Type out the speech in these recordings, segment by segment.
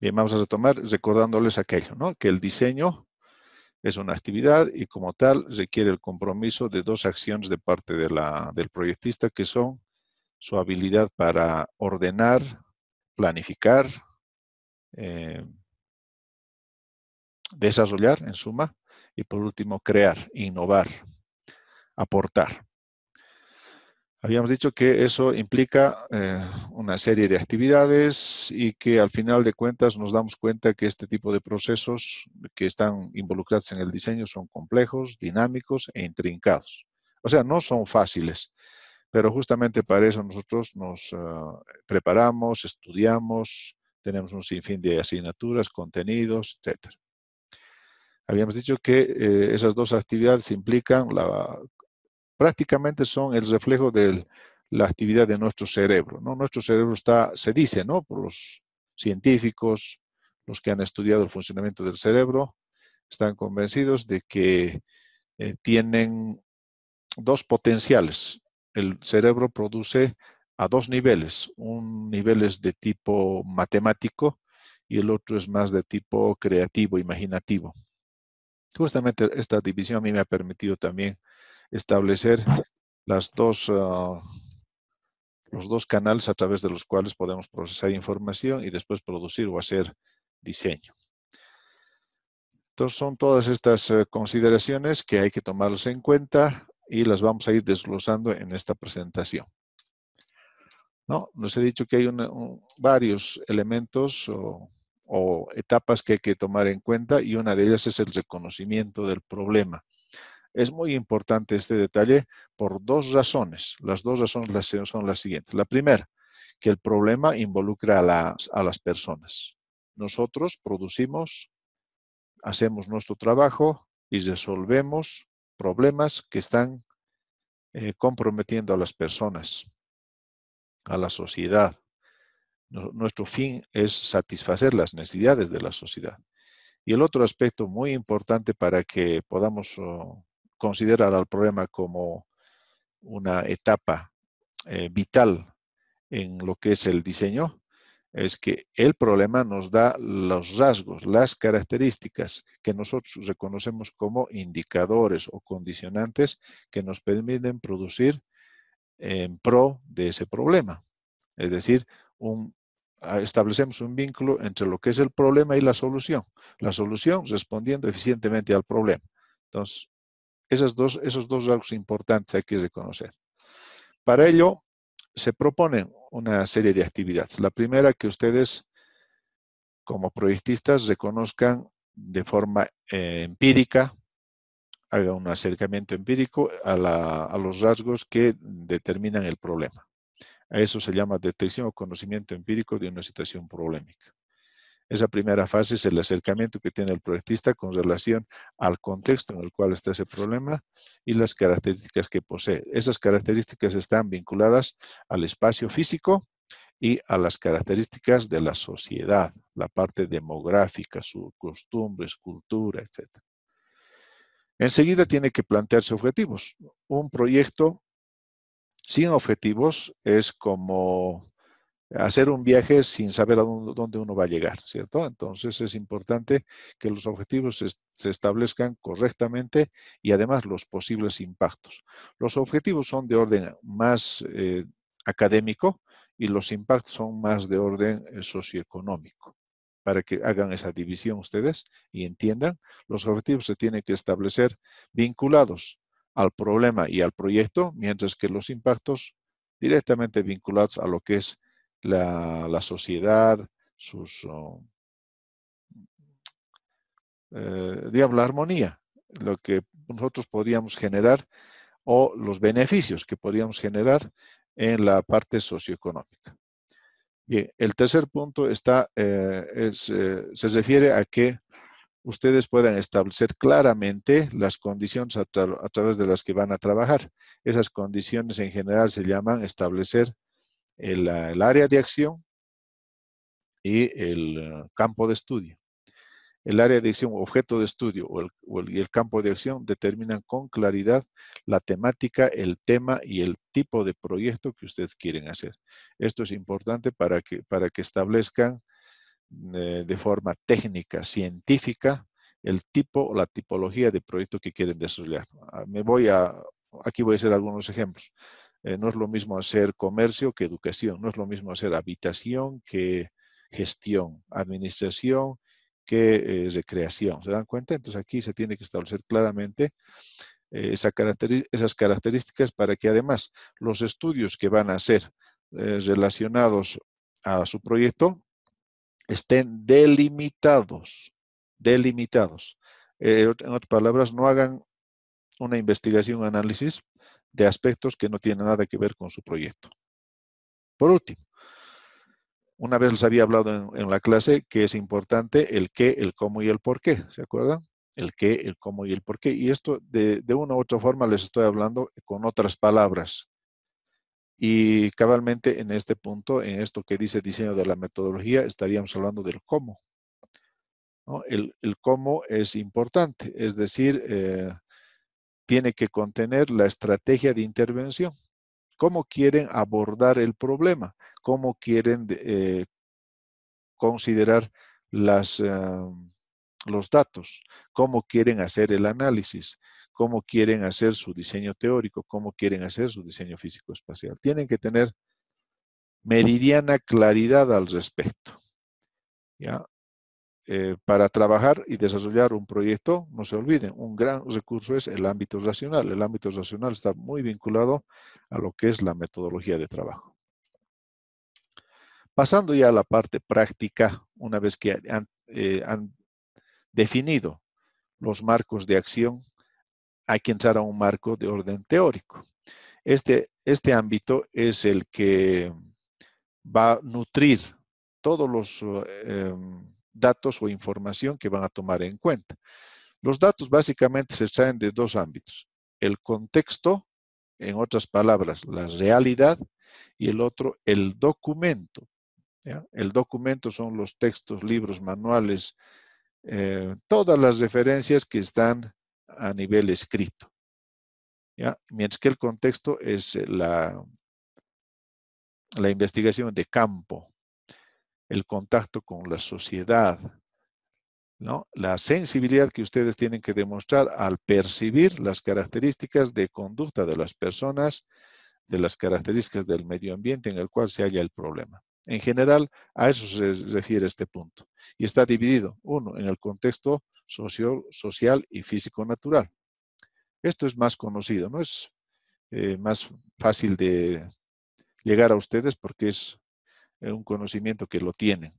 Bien, vamos a retomar recordándoles aquello, ¿no? Que el diseño es una actividad y como tal requiere el compromiso de dos acciones de parte del proyectista, que son su habilidad para ordenar, planificar, eh, desarrollar, en suma, y por último, crear, innovar, aportar. Habíamos dicho que eso implica una serie de actividades y que al final de cuentas nos damos cuenta que este tipo de procesos que están involucrados en el diseño son complejos, dinámicos e intrincados. O sea, no son fáciles, pero justamente para eso nosotros nos preparamos, estudiamos, tenemos un sinfín de asignaturas, contenidos, etc. Habíamos dicho que esas dos actividades implican prácticamente son el reflejo de la actividad de nuestro cerebro, ¿no? Nuestro cerebro está, se dice, ¿no? Por los científicos, los que han estudiado el funcionamiento del cerebro, están convencidos de que tienen dos potenciales. El cerebro produce a dos niveles. Un nivel es de tipo matemático y el otro es más de tipo creativo, imaginativo. Justamente esta división a mí me ha permitido también establecer las los dos canales a través de los cuales podemos procesar información y después producir o hacer diseño. Entonces son todas estas consideraciones que hay que tomarlas en cuenta y las vamos a ir desglosando en esta presentación. ¿No? Les he dicho que hay varios elementos o etapas que hay que tomar en cuenta y una de ellas es el reconocimiento del problema. Es muy importante este detalle por dos razones. Las dos razones son las siguientes. La primera, que el problema involucra a las personas. Nosotros producimos, hacemos nuestro trabajo y resolvemos problemas que están comprometiendo a las personas, a la sociedad. Nuestro fin es satisfacer las necesidades de la sociedad. Y el otro aspecto muy importante para que podamos considerar al problema como una etapa vital en lo que es el diseño, es que el problema nos da los rasgos, las características que nosotros reconocemos como indicadores o condicionantes que nos permiten producir en pro de ese problema. Es decir, establecemos un vínculo entre lo que es el problema y la solución. La solución respondiendo eficientemente al problema. Entonces, esos dos rasgos importantes hay que reconocer. Para ello, se proponen una serie de actividades. La primera, que ustedes, como proyectistas, reconozcan de forma empírica, hagan un acercamiento empírico a los rasgos que determinan el problema. A eso se llama detección o conocimiento empírico de una situación problemática. Esa primera fase es el acercamiento que tiene el proyectista con relación al contexto en el cual está ese problema y las características que posee. Esas características están vinculadas al espacio físico y a las características de la sociedad, la parte demográfica, sus costumbres, cultura, etc. Enseguida tiene que plantearse objetivos. Un proyecto sin objetivos es como hacer un viaje sin saber a dónde uno va a llegar, ¿cierto? Entonces es importante que los objetivos se establezcan correctamente y además los posibles impactos. Los objetivos son de orden más académico y los impactos son más de orden socioeconómico. Para que hagan esa división ustedes y entiendan, los objetivos se tienen que establecer vinculados al problema y al proyecto, mientras que los impactos directamente vinculados a lo que es la sociedad, digamos, la armonía, lo que nosotros podríamos generar o los beneficios que podríamos generar en la parte socioeconómica. Bien, el tercer punto se refiere a que ustedes puedan establecer claramente las condiciones a través de las que van a trabajar. Esas condiciones en general se llaman establecer el área de acción y el campo de estudio. El área de acción, objeto de estudio y el campo de acción determinan con claridad la temática, el tema y el tipo de proyecto que ustedes quieren hacer. Esto es importante para que establezcan de forma técnica, científica, el tipo o la tipología de proyecto que quieren desarrollar. Aquí voy a hacer algunos ejemplos. No es lo mismo hacer comercio que educación, no es lo mismo hacer habitación que gestión, administración que recreación. ¿Se dan cuenta? Entonces aquí se tiene que establecer claramente esas características para que además los estudios que van a ser relacionados a su proyecto estén delimitados, delimitados. En otras palabras, no hagan una investigación, análisis de aspectos que no tienen nada que ver con su proyecto. Por último, una vez les había hablado en la clase que es importante el qué, el cómo y el por qué, ¿se acuerdan? El qué, el cómo y el por qué. Y esto de una u otra forma les estoy hablando con otras palabras. Y cabalmente en este punto, en esto que dice diseño de la metodología, estaríamos hablando del cómo, ¿no? El cómo es importante, es decir, tiene que contener la estrategia de intervención. ¿Cómo quieren abordar el problema? ¿Cómo quieren considerar los datos? ¿Cómo quieren hacer el análisis? ¿Cómo quieren hacer su diseño teórico? ¿Cómo quieren hacer su diseño físico-espacial? Tienen que tener meridiana claridad al respecto, ¿ya? Para trabajar y desarrollar un proyecto, no se olviden, un gran recurso es el ámbito racional. El ámbito racional está muy vinculado a lo que es la metodología de trabajo. Pasando ya a la parte práctica, una vez que han definido los marcos de acción, hay que entrar a un marco de orden teórico. Este ámbito es el que va a nutrir todos los datos o información que van a tomar en cuenta. Los datos básicamente se extraen de dos ámbitos. El contexto, en otras palabras, la realidad, y el otro, el documento. ¿Ya? El documento son los textos, libros, manuales, todas las referencias que están a nivel escrito. ¿Ya? Mientras que el contexto es la investigación de campo, el contacto con la sociedad, ¿no? La sensibilidad que ustedes tienen que demostrar al percibir las características de conducta de las personas, de las características del medio ambiente en el cual se halla el problema. En general, a eso se refiere este punto. Y está dividido, uno, en el contexto social y físico-natural. Esto es más conocido, ¿no? Es más fácil de llegar a ustedes porque es un conocimiento que lo tienen.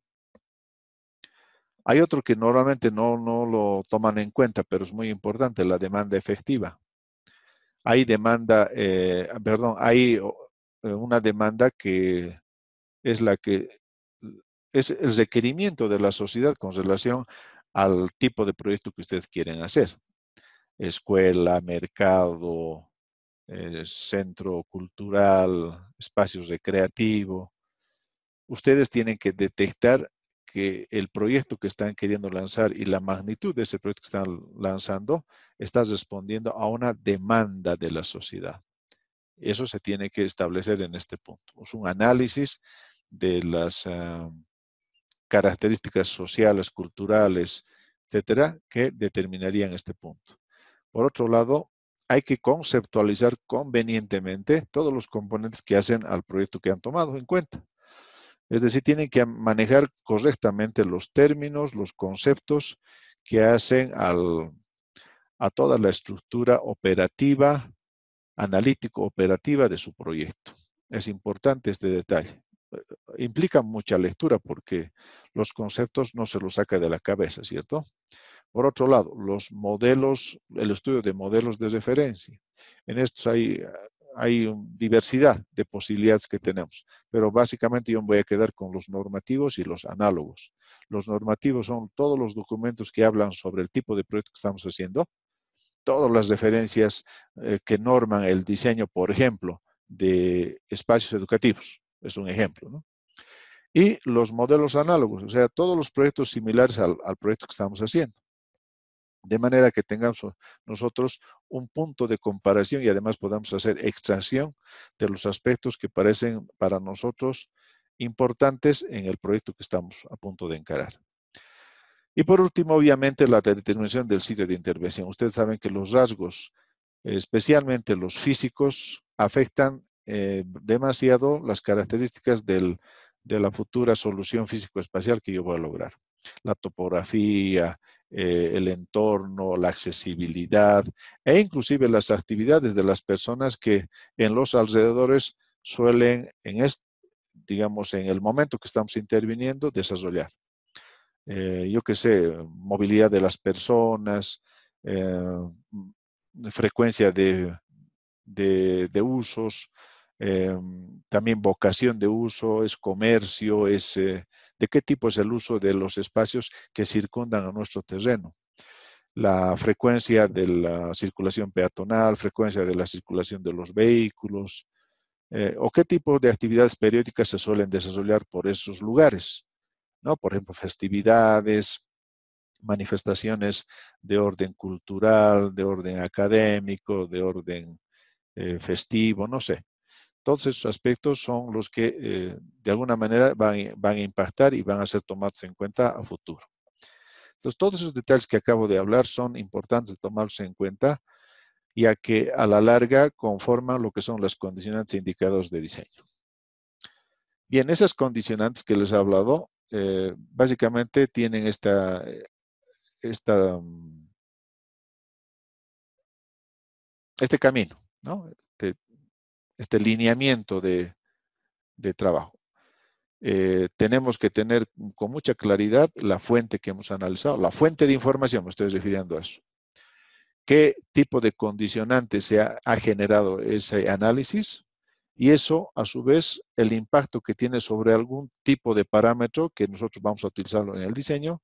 Hay otro que normalmente no lo toman en cuenta, pero es muy importante, la demanda efectiva. Hay una demanda que es la que es el requerimiento de la sociedad con relación al tipo de proyecto que ustedes quieren hacer. Escuela, mercado, centro cultural, espacios recreativos. Ustedes tienen que detectar que el proyecto que están queriendo lanzar y la magnitud de ese proyecto que están lanzando está respondiendo a una demanda de la sociedad. Eso se tiene que establecer en este punto. Es un análisis de las características sociales, culturales, etcétera, que determinarían este punto. Por otro lado, hay que conceptualizar convenientemente todos los componentes que hacen al proyecto que han tomado en cuenta. Es decir, tienen que manejar correctamente los términos, los conceptos que hacen a toda la estructura operativa, analítico-operativa de su proyecto. Es importante este detalle. Implica mucha lectura porque los conceptos no se los saca de la cabeza, ¿cierto? Por otro lado, los modelos, el estudio de modelos de referencia. En estos hay diversidad de posibilidades que tenemos, pero básicamente yo me voy a quedar con los normativos y los análogos. Los normativos son todos los documentos que hablan sobre el tipo de proyecto que estamos haciendo, todas las referencias que norman el diseño, por ejemplo, de espacios educativos. Es un ejemplo, ¿no? Y los modelos análogos, o sea, todos los proyectos similares al proyecto que estamos haciendo. De manera que tengamos nosotros un punto de comparación y además podamos hacer extracción de los aspectos que parecen para nosotros importantes en el proyecto que estamos a punto de encarar. Y por último, obviamente, la determinación del sitio de intervención. Ustedes saben que los rasgos, especialmente los físicos, afectan demasiado las características de la futura solución físico-espacial que yo voy a lograr. La topografía, el entorno, la accesibilidad e inclusive las actividades de las personas que en los alrededores suelen, digamos, en el momento que estamos interviniendo, desarrollar. Yo qué sé, movilidad de las personas, frecuencia de usos, también vocación de uso, es comercio, de qué tipo es el uso de los espacios que circundan a nuestro terreno. La frecuencia de la circulación peatonal, frecuencia de la circulación de los vehículos, o qué tipo de actividades periódicas se suelen desarrollar por esos lugares, ¿no? Por ejemplo, festividades, manifestaciones de orden cultural, de orden académico, de orden festivo, no sé. Todos esos aspectos son los que de alguna manera van a impactar y van a ser tomados en cuenta a futuro. Entonces, todos esos detalles que acabo de hablar son importantes de tomarlos en cuenta, ya que a la larga conforman lo que son las condicionantes e indicadores de diseño. Bien, esas condicionantes que les he hablado, básicamente tienen este camino, ¿no? Este lineamiento de trabajo. Tenemos que tener con mucha claridad la fuente que hemos analizado, la fuente de información, me estoy refiriendo a eso. ¿Qué tipo de condicionante se ha generado ese análisis? Y eso, a su vez, el impacto que tiene sobre algún tipo de parámetro que nosotros vamos a utilizarlo en el diseño.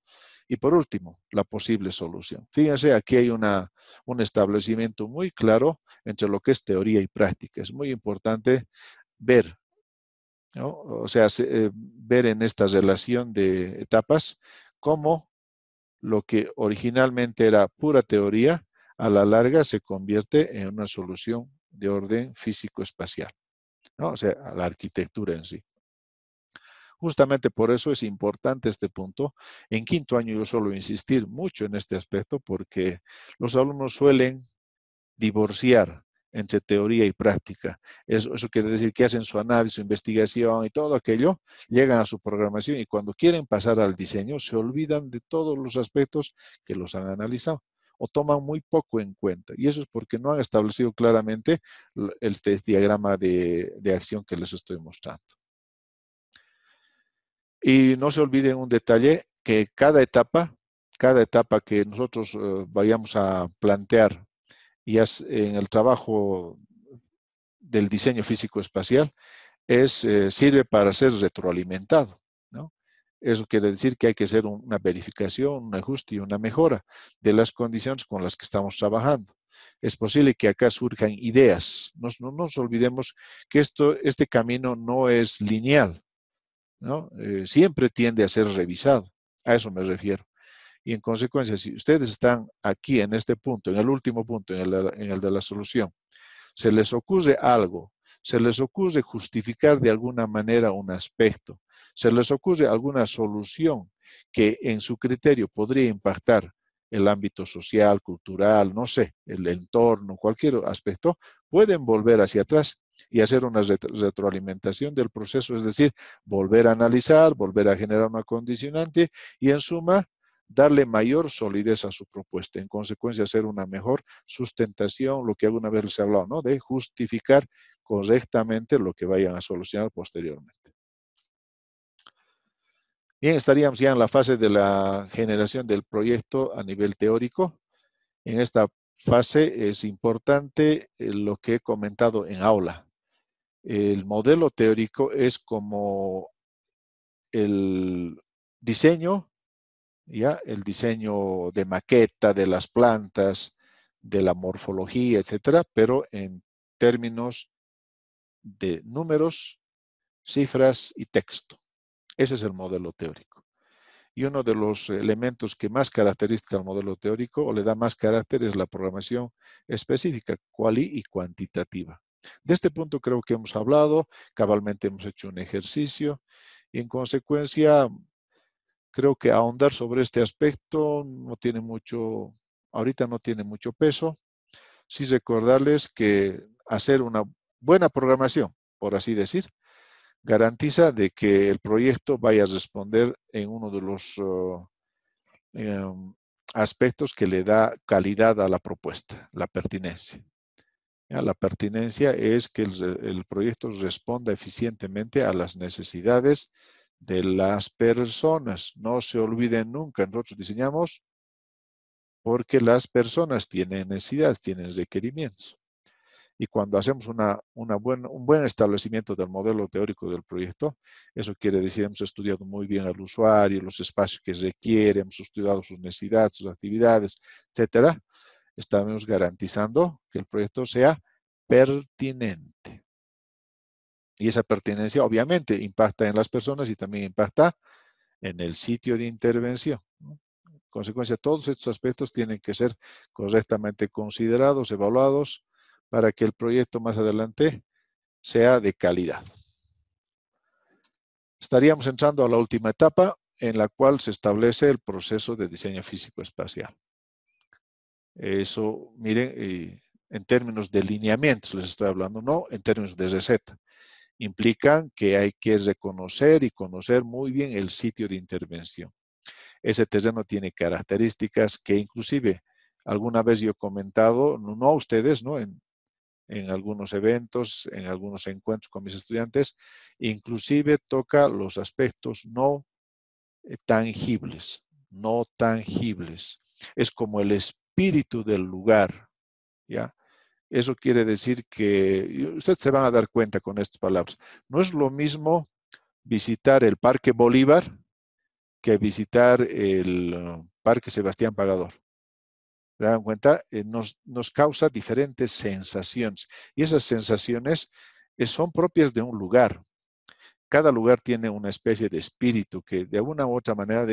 Y por último, la posible solución. Fíjense, aquí hay un establecimiento muy claro entre lo que es teoría y práctica. Es muy importante ver, ¿no? O sea, ver en esta relación de etapas cómo lo que originalmente era pura teoría, a la larga se convierte en una solución de orden físico-espacial, ¿no? O sea, a la arquitectura en sí. Justamente por eso es importante este punto. En quinto año yo suelo insistir mucho en este aspecto porque los alumnos suelen divorciar entre teoría y práctica. Eso quiere decir que hacen su análisis, su investigación y todo aquello, llegan a su programación y cuando quieren pasar al diseño se olvidan de todos los aspectos que los han analizado o toman muy poco en cuenta. Y eso es porque no han establecido claramente este diagrama de acción que les estoy mostrando. Y no se olviden un detalle, que cada etapa que nosotros vayamos a plantear y en el trabajo del diseño físico-espacial sirve para ser retroalimentado, ¿no? Eso quiere decir que hay que hacer una verificación, un ajuste y una mejora de las condiciones con las que estamos trabajando. Es posible que acá surjan ideas. No nos olvidemos que este camino no es lineal, ¿no? Siempre tiende a ser revisado. A eso me refiero. Y en consecuencia, si ustedes están aquí en este punto, en el último punto, en el de la solución, se les ocurre algo, se les ocurre justificar de alguna manera un aspecto, se les ocurre alguna solución que en su criterio podría impactar el ámbito social, cultural, no sé, el entorno, cualquier aspecto, pueden volver hacia atrás y hacer una retroalimentación del proceso, es decir, volver a analizar, volver a generar una condicionante y en suma darle mayor solidez a su propuesta, en consecuencia hacer una mejor sustentación, lo que alguna vez les he hablado, ¿no? De justificar correctamente lo que vayan a solucionar posteriormente. Bien, estaríamos ya en la fase de la generación del proyecto a nivel teórico. En esta fase es importante lo que he comentado en aula. El modelo teórico es como el diseño, ¿ya? El diseño de maqueta de las plantas, de la morfología, etcétera, pero en términos de números, cifras y texto. Ese es el modelo teórico. Y uno de los elementos que más caracteriza al modelo teórico o le da más carácter es la programación específica, cuali y cuantitativa. De este punto creo que hemos hablado, cabalmente hemos hecho un ejercicio y en consecuencia creo que ahondar sobre este aspecto no tiene mucho, ahorita no tiene mucho peso. Sí recordarles que hacer una buena programación, por así decir, garantiza de que el proyecto vaya a responder en uno de los aspectos que le da calidad a la propuesta, la pertinencia. ¿Ya? La pertinencia es que el proyecto responda eficientemente a las necesidades de las personas. No se olviden nunca, nosotros diseñamos porque las personas tienen necesidades, tienen requerimientos. Y cuando hacemos un buen establecimiento del modelo teórico del proyecto, eso quiere decir hemos estudiado muy bien al usuario, los espacios que requiere, hemos estudiado sus necesidades, sus actividades, etcétera. Estamos garantizando que el proyecto sea pertinente. Y esa pertinencia obviamente impacta en las personas y también impacta en el sitio de intervención. En consecuencia, todos estos aspectos tienen que ser correctamente considerados, evaluados, para que el proyecto más adelante sea de calidad. Estaríamos entrando a la última etapa en la cual se establece el proceso de diseño físico espacial. Eso, miren, en términos de lineamientos les estoy hablando, no en términos de receta. Implican que hay que reconocer y conocer muy bien el sitio de intervención. Ese terreno tiene características que inclusive alguna vez yo he comentado, no a ustedes, ¿no? En algunos eventos, en algunos encuentros con mis estudiantes, inclusive toca los aspectos no tangibles, no tangibles. Es como el espíritu del lugar, ¿ya? Eso quiere decir que, ustedes se van a dar cuenta con estas palabras, no es lo mismo visitar el Parque Bolívar que visitar el Parque Sebastián Pagador. ¿Se dan cuenta? Nos causa diferentes sensaciones y esas sensaciones son propias de un lugar. Cada lugar tiene una especie de espíritu que de alguna u otra manera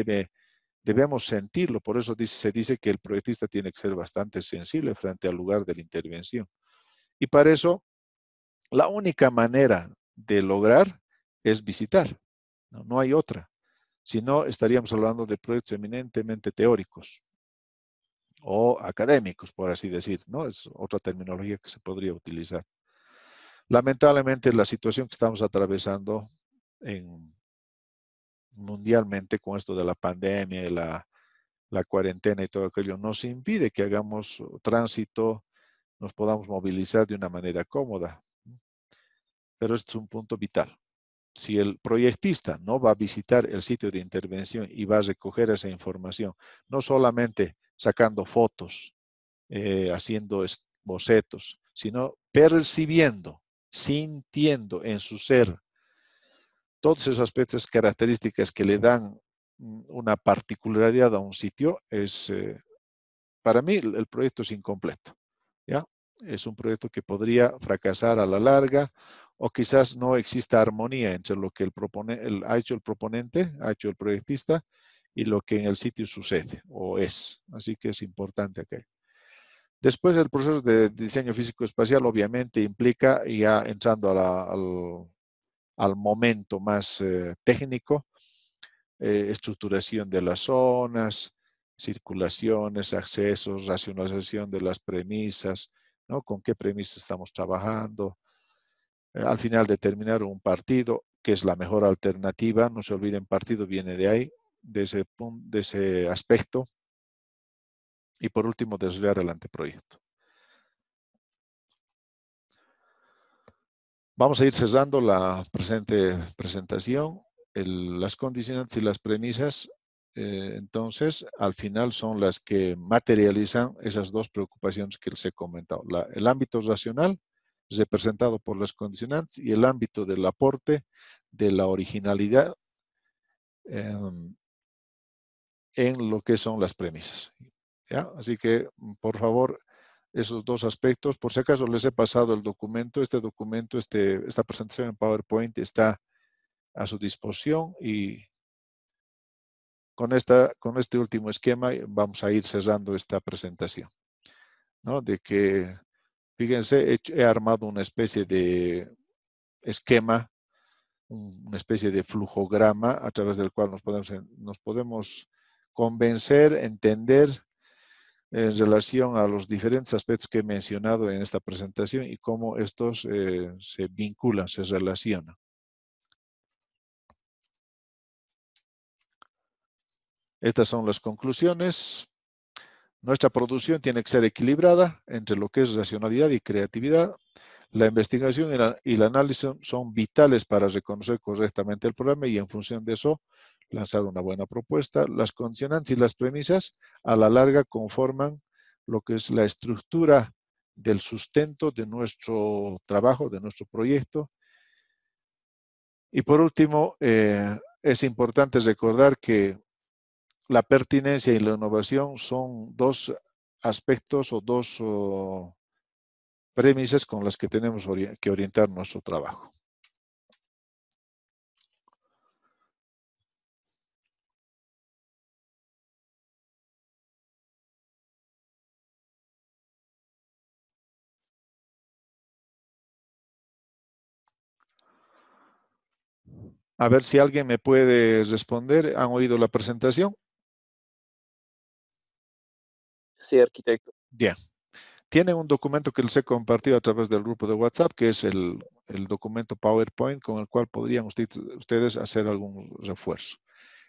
debemos sentirlo. Por eso se dice que el proyectista tiene que ser bastante sensible frente al lugar de la intervención. Y para eso, la única manera de lograr es visitar. No hay otra. Si no, estaríamos hablando de proyectos eminentemente teóricos o académicos, por así decir, ¿no? Es otra terminología que se podría utilizar. Lamentablemente, la situación que estamos atravesando mundialmente con esto de la pandemia y la cuarentena y todo aquello nos impide que hagamos tránsito, nos podamos movilizar de una manera cómoda. Pero esto es un punto vital. Si el proyectista no va a visitar el sitio de intervención y va a recoger esa información, no solamente sacando fotos, haciendo bocetos, sino percibiendo, sintiendo en su ser todos esos aspectos, características que le dan una particularidad a un sitio, para mí el proyecto es incompleto. ¿Ya? Es un proyecto que podría fracasar a la larga o quizás no exista armonía entre lo que ha hecho el proponente, ha hecho el proyectista y lo que en el sitio sucede o es. Así que es importante aquí. Después el proceso de diseño físico espacial obviamente implica, ya entrando al momento más técnico, estructuración de las zonas, circulaciones, accesos, racionalización de las premisas, ¿no? Con qué premisas estamos trabajando. Al final determinar un partido, que es la mejor alternativa. No se olviden, partido viene de ahí, de ese aspecto. Y por último, desarrollar el anteproyecto. Vamos a ir cerrando la presente presentación. Las condicionantes y las premisas, entonces, al final son las que materializan esas dos preocupaciones que les he comentado. El ámbito racional, representado por las condicionantes, y el ámbito del aporte, de la originalidad, en lo que son las premisas. ¿Ya? Así que, por favor, esos dos aspectos. Por si acaso les he pasado el documento. Este documento, esta presentación en PowerPoint está a su disposición y con este último esquema vamos a ir cerrando esta presentación, ¿no? De que Fíjense, he armado una especie de esquema, una especie de flujograma a través del cual nos podemos convencer, entender en relación a los diferentes aspectos que he mencionado en esta presentación y cómo estos se vinculan, se relacionan. Estas son las conclusiones. Nuestra producción tiene que ser equilibrada entre lo que es racionalidad y creatividad. La investigación y el análisis son vitales para reconocer correctamente el problema y en función de eso lanzar una buena propuesta. Las condicionantes y las premisas a la larga conforman lo que es la estructura del sustento de nuestro trabajo, de nuestro proyecto. Y por último, es importante recordar que la pertinencia y la innovación son dos aspectos o dos premisas con las que tenemos que orientar nuestro trabajo. A ver si alguien me puede responder. ¿Han oído la presentación? Sí, arquitecto. Bien. Tienen un documento que les he compartido a través del grupo de WhatsApp, que es el documento PowerPoint con el cual podrían ustedes hacer algún refuerzo.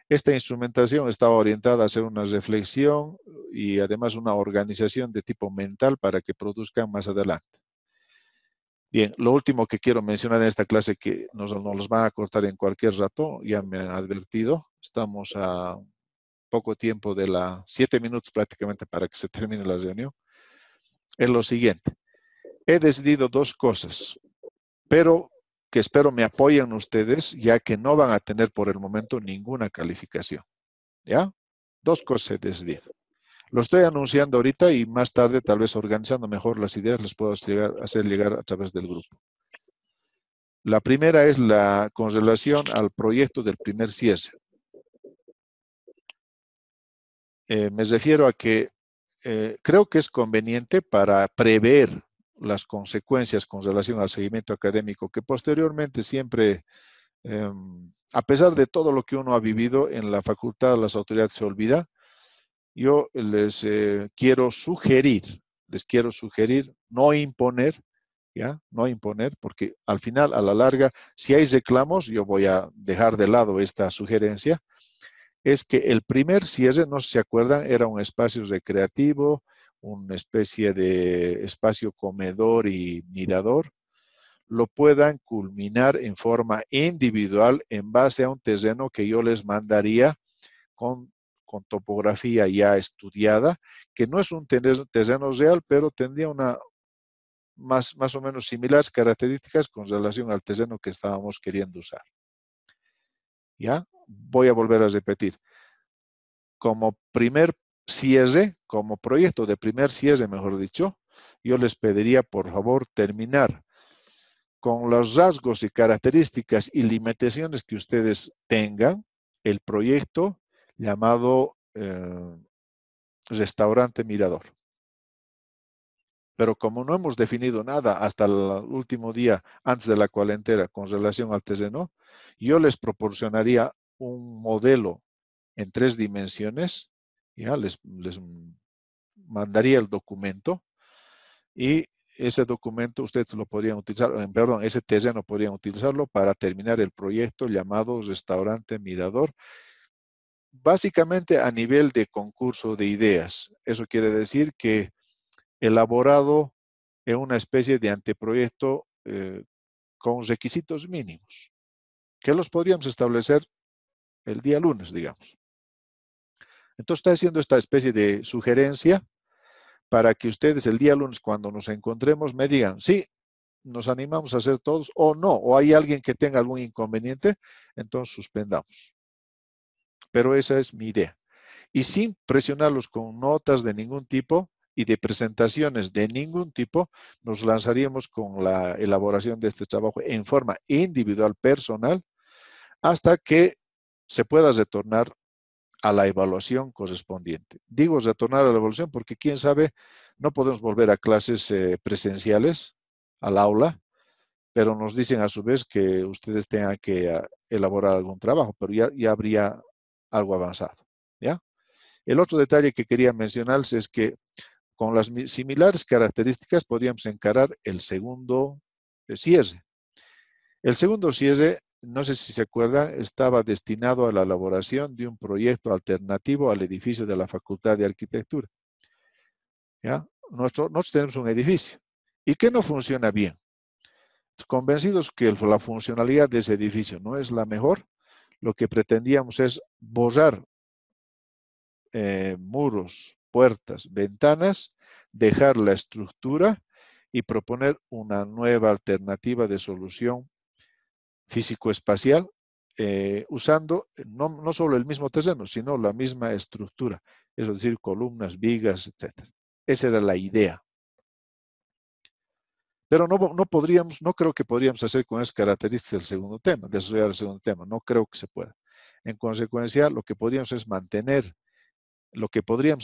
Esta instrumentación estaba orientada a hacer una reflexión y además una organización de tipo mental para que produzcan más adelante. Bien, lo último que quiero mencionar en esta clase, que nos los van a cortar en cualquier rato, ya me han advertido, estamos a poco tiempo de 7 minutos prácticamente para que se termine la reunión, es lo siguiente. He decidido dos cosas, pero que espero me apoyen ustedes, ya que no van a tener por el momento ninguna calificación. ¿Ya? Dos cosas he decidido. Lo estoy anunciando ahorita y más tarde, tal vez organizando mejor las ideas, les puedo hacer llegar a través del grupo. La primera es con relación al proyecto del primer cierre. Me refiero a que creo que es conveniente para prever las consecuencias con relación al seguimiento académico, que posteriormente siempre, a pesar de todo lo que uno ha vivido en la facultad, las autoridades se olvida. Yo les quiero sugerir, no imponer, ¿ya? No imponer, porque al final, a la larga, si hay reclamos, yo voy a dejar de lado esta sugerencia, es que el primer cierre, no sé si se acuerdan, era un espacio recreativo, una especie de espacio comedor y mirador, lo puedan culminar en forma individual en base a un terreno que yo les mandaría con topografía ya estudiada, que no es un terreno real, pero tendría más o menos similares características con relación al terreno que estábamos queriendo usar. ¿Ya? Voy a volver a repetir. Como primer cierre, como proyecto de primer cierre, mejor dicho, yo les pediría, por favor, terminar con los rasgos y características y limitaciones que ustedes tengan, el proyecto llamado Restaurante Mirador. Pero como no hemos definido nada hasta el último día antes de la cuarentena con relación al terreno, yo les proporcionaría un modelo en 3 dimensiones, ya les mandaría el documento y ese documento ustedes lo podrían utilizar, perdón, ese terreno podrían utilizarlo para terminar el proyecto llamado Restaurante Mirador, básicamente a nivel de concurso de ideas. Eso quiere decir que elaborado en una especie de anteproyecto con requisitos mínimos, que los podríamos establecer el día lunes, digamos. Entonces está haciendo esta especie de sugerencia para que ustedes el día lunes, cuando nos encontremos, me digan, sí, nos animamos a hacer todos, o no, o hay alguien que tenga algún inconveniente, entonces suspendamos. Pero esa es mi idea. Y sin presionarlos con notas de ningún tipo y de presentaciones de ningún tipo, nos lanzaríamos con la elaboración de este trabajo en forma individual, personal, hasta que se pueda retornar a la evaluación correspondiente. Digo retornar a la evaluación porque quién sabe, no podemos volver a clases presenciales, al aula, pero nos dicen a su vez que ustedes tengan que elaborar algún trabajo, pero ya habría algo avanzado, ¿ya? El otro detalle que quería mencionarles es que con las similares características podríamos encarar el segundo cierre. El segundo cierre, no sé si se acuerdan, estaba destinado a la elaboración de un proyecto alternativo al edificio de la Facultad de Arquitectura. ¿Ya? Nosotros tenemos un edificio y que no funciona bien. Convencidos que la funcionalidad de ese edificio no es la mejor, lo que pretendíamos es borrar muros, puertas, ventanas, dejar la estructura y proponer una nueva alternativa de solución físico-espacial usando no solo el mismo terreno, sino la misma estructura, es decir, columnas, vigas, etc. Esa era la idea. Pero no creo que podríamos hacer con esas características el segundo tema, desarrollar el segundo tema, no creo que se pueda. En consecuencia, lo que podríamos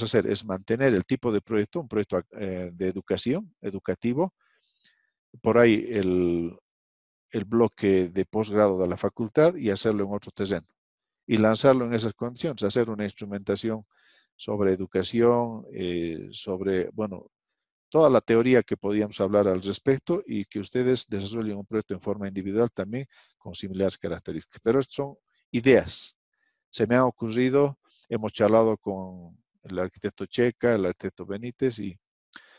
hacer es mantener el tipo de proyecto, un proyecto de educación, educativo, por ahí el bloque de posgrado de la facultad y hacerlo en otro terreno. Y lanzarlo en esas condiciones, hacer una instrumentación sobre educación, sobre, bueno, toda la teoría que podíamos hablar al respecto y que ustedes desarrollen un proyecto en forma individual también con similares características. Pero estas son ideas. Se me ha ocurrido, hemos charlado con el arquitecto Checa, el arquitecto Benítez y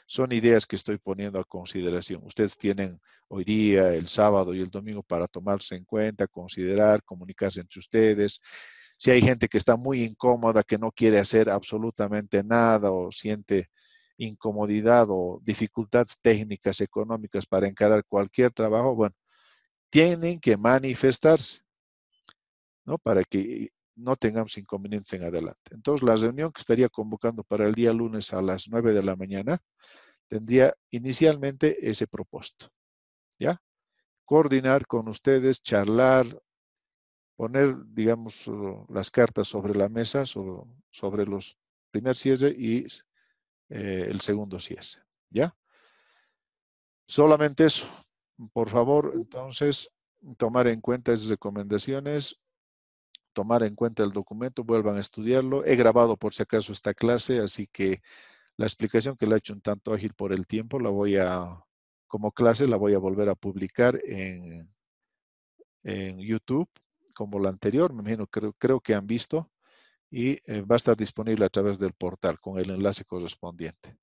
son ideas que estoy poniendo a consideración. Ustedes tienen hoy día, el sábado y el domingo para tomarse en cuenta, considerar, comunicarse entre ustedes. Si hay gente que está muy incómoda, que no quiere hacer absolutamente nada o siente incomodidad o dificultades técnicas, económicas para encarar cualquier trabajo, bueno, tienen que manifestarse, ¿no? Para que no tengamos inconvenientes en adelante. Entonces, la reunión que estaría convocando para el día lunes a las 9 de la mañana tendría inicialmente ese propósito, ¿ya? Coordinar con ustedes, charlar, poner, digamos, las cartas sobre la mesa, sobre los primer cierre y el segundo cierre, ¿ya? Solamente eso. Por favor, entonces, tomar en cuenta esas recomendaciones, tomar en cuenta el documento, vuelvan a estudiarlo. He grabado por si acaso esta clase, así que la explicación que la he hecho un tanto ágil por el tiempo, como clase, la voy a volver a publicar en YouTube, como la anterior, me imagino, creo que han visto, y va a estar disponible a través del portal con el enlace correspondiente.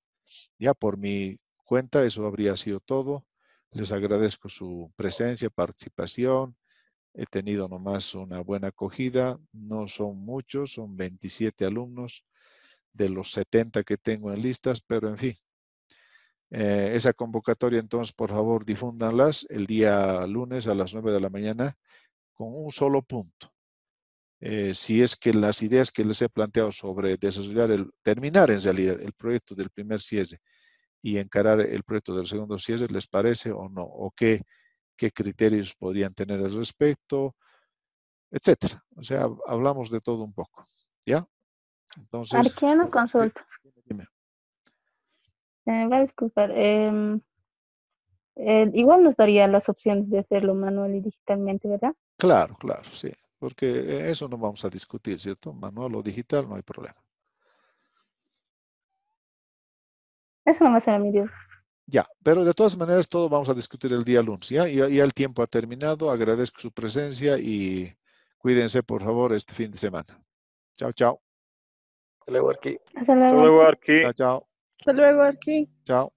Ya por mi cuenta, eso habría sido todo. Les agradezco su presencia, participación. He tenido nomás una buena acogida. No son muchos, son 27 alumnos de los 70 que tengo en listas, pero en fin. Esa convocatoria, entonces, por favor, difúndanlas el día lunes a las 9 de la mañana con un solo punto. Si es que las ideas que les he planteado sobre terminar en realidad el proyecto del primer cierre y encarar el proyecto del segundo cierre, ¿les parece o no? ¿O qué criterios podrían tener al respecto? Etcétera. O sea, hablamos de todo un poco. ¿Ya? Entonces, Arqueano consulta. dime. Va a disculpar. Igual nos daría las opciones de hacerlo manual y digitalmente, ¿verdad? Claro, sí. Porque eso no vamos a discutir, ¿cierto? Manual o digital, no hay problema. Eso no va a ser mi duda. Ya, pero de todas maneras todo vamos a discutir el día lunes, ¿ya? Ya el tiempo ha terminado, agradezco su presencia y cuídense por favor este fin de semana. Chao, chao. Hasta luego, Arqui. Hasta Hasta luego. luego, Arqui. Chao, chao. Hasta luego, aquí. Chao.